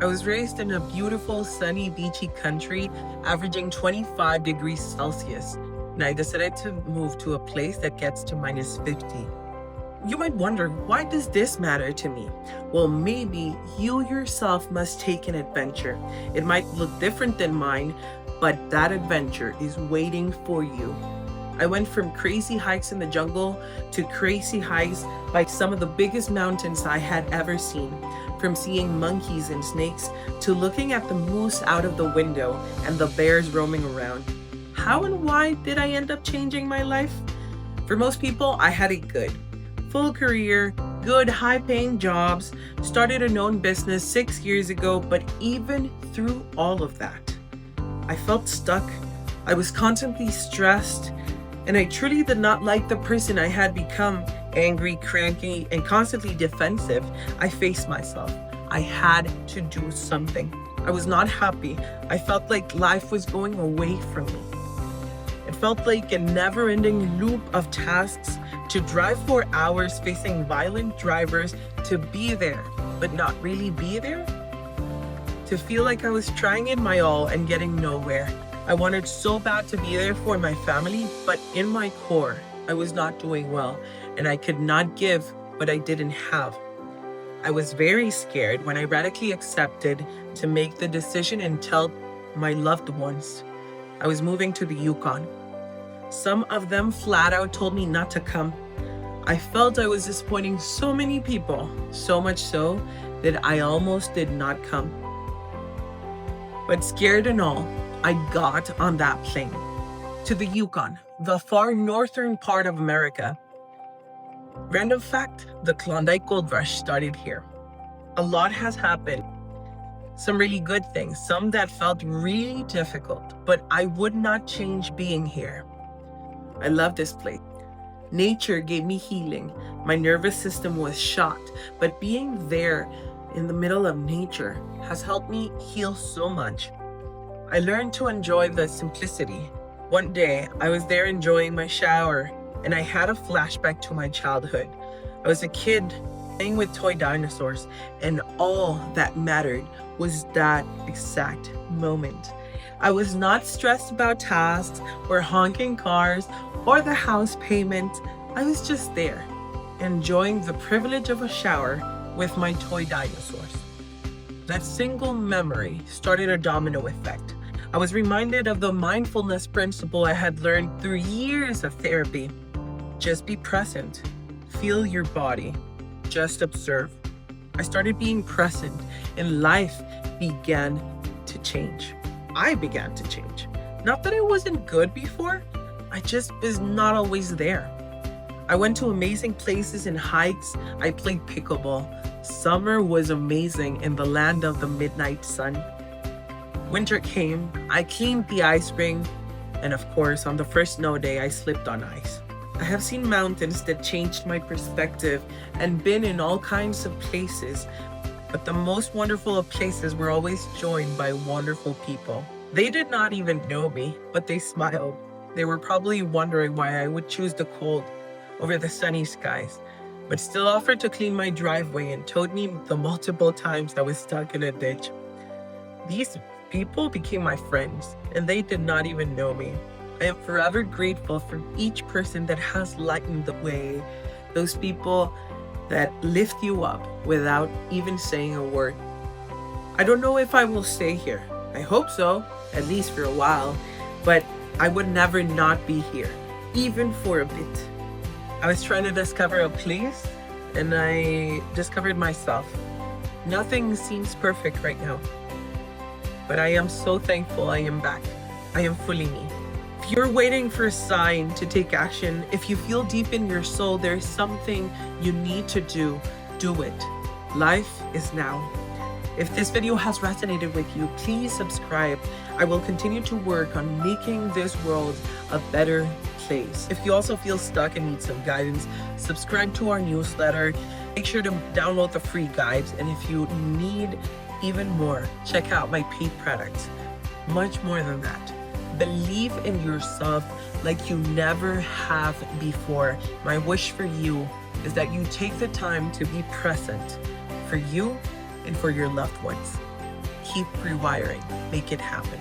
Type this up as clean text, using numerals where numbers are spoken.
I was raised in a beautiful, sunny, beachy country, averaging 25 degrees Celsius, and I decided to move to a place that gets to minus 50. You might wonder, why does this matter to me? Well, maybe you yourself must take an adventure. It might look different than mine, but that adventure is waiting for you. I went from crazy hikes in the jungle to crazy hikes by some of the biggest mountains I had ever seen. From seeing monkeys and snakes to looking at the moose out of the window and the bears roaming around. How and why did I end up changing my life? For most people, I had it good. Full career, good high-paying jobs, started a known business 6 years ago, but even through all of that, I felt stuck. I was constantly stressed, and I truly did not like the person I had become. Angry, cranky, and constantly defensive, I faced myself. I had to do something. I was not happy. I felt like life was going away from me. It felt like a never-ending loop of tasks, to drive for hours facing violent drivers, to be there, but not really be there. To feel like I was trying in my all and getting nowhere. I wanted so bad to be there for my family, but in my core, I was not doing well, and I could not give what I didn't have. I was very scared when I radically accepted to make the decision and tell my loved ones I was moving to the Yukon. Some of them flat out told me not to come. I felt I was disappointing so many people, so much so that I almost did not come. But scared and all, I got on that plane to the Yukon, the far northern part of America. Random fact, the Klondike Gold Rush started here. A lot has happened. Some really good things, some that felt really difficult, but I would not change being here. I love this place. Nature gave me healing. My nervous system was shot, but being there in the middle of nature has helped me heal so much. I learned to enjoy the simplicity. One day, I was there enjoying my shower, and I had a flashback to my childhood. I was a kid playing with toy dinosaurs, and all that mattered was that exact moment. I was not stressed about tasks or honking cars or the house payment. I was just there, enjoying the privilege of a shower with my toy dinosaurs. That single memory started a domino effect. I was reminded of the mindfulness principle I had learned through years of therapy. Just be present. Feel your body. Just observe. I started being present, and life began to change. I began to change. Not that I wasn't good before, I just was not always there. I went to amazing places and hikes. I played pickleball. Summer was amazing in the land of the midnight sun. Winter came, I cleaned the ice ring, and of course, on the first snow day, I slipped on ice. I have seen mountains that changed my perspective and been in all kinds of places, but the most wonderful of places were always joined by wonderful people. They did not even know me, but they smiled. They were probably wondering why I would choose the cold over the sunny skies, but still offered to clean my driveway and told me the multiple times I was stuck in a ditch. These people became my friends, and they did not even know me. I am forever grateful for each person that has lightened the way, those people that lift you up without even saying a word. I don't know if I will stay here. I hope so, at least for a while, but I would never not be here, even for a bit. I was trying to discover a place, and I discovered myself. Nothing seems perfect right now, but I am so thankful I am back. I am fully me. If you're waiting for a sign to take action, if you feel deep in your soul there's something you need to do, do it. Life is now. If this video has resonated with you, please subscribe. I will continue to work on making this world a better place. If you also feel stuck and need some guidance, subscribe to our newsletter. Make sure to download the free guides. And if you need even more, check out my paid products. Much more than that. Believe in yourself like you never have before. My wish for you is that you take the time to be present for you and for your loved ones. Keep rewiring. Make it happen.